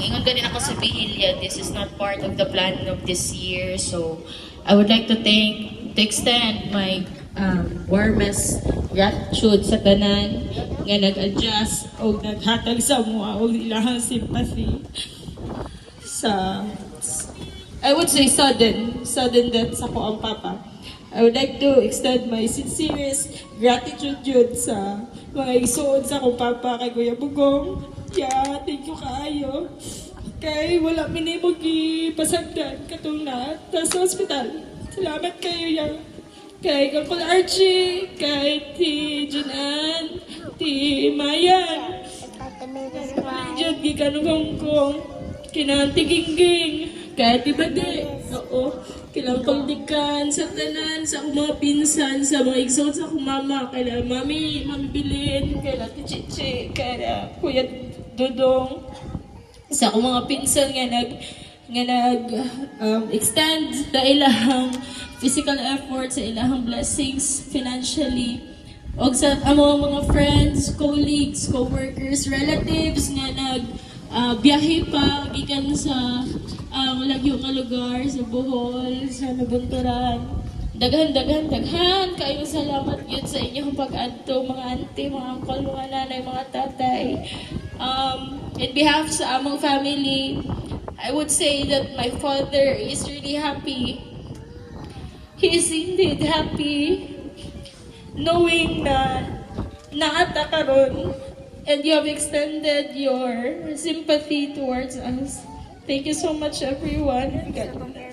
ingon ganin ako sa Vigilia, this is not part of the plan of this year. So, I would like to extend my warmest gratitude sa tanan nga nag-adjust o naghatag sa mga o ilahang sympathy sa, I would say, sudden death sa ko ang papa. I would like to extend my sincerest gratitude yun sa mga igsoon sa akong papa kay Kuya Bugong. Yeah, thank you kaayo. Kay wala minibog ipasagdan katong na sa ospital. Salamat kayo yan. Kay Kapal Archie, kay Ti Junan, Ti Mayan, Diyan gikanong kong kinanti gingging, kay Ti Bade, oo, kilang pagdikan sa tanan, sa akong mga pinsan, sa mga igsoon sa akong mama, kay Mami Bilin, kay Ti Chichi, kay Kuya Dudong, sa akong mga pinsan nga extend the ilahang physical effort, sa ilahang blessings financially, o sa among mga friends, colleagues, co-workers, relatives nga biyahe pa gikan sa lagyo nga lugar, sa Bohol, sa Nabunturan. Daghan kayo salamat yun sa inyong pag-adto, mga auntie, mga uncle, mga nanay, mga tatay. In behalf sa among family, I would say that my father is really happy. He is indeed happy knowing na naata karon and you have extended your sympathy towards us. Thank you so much, everyone. God bless.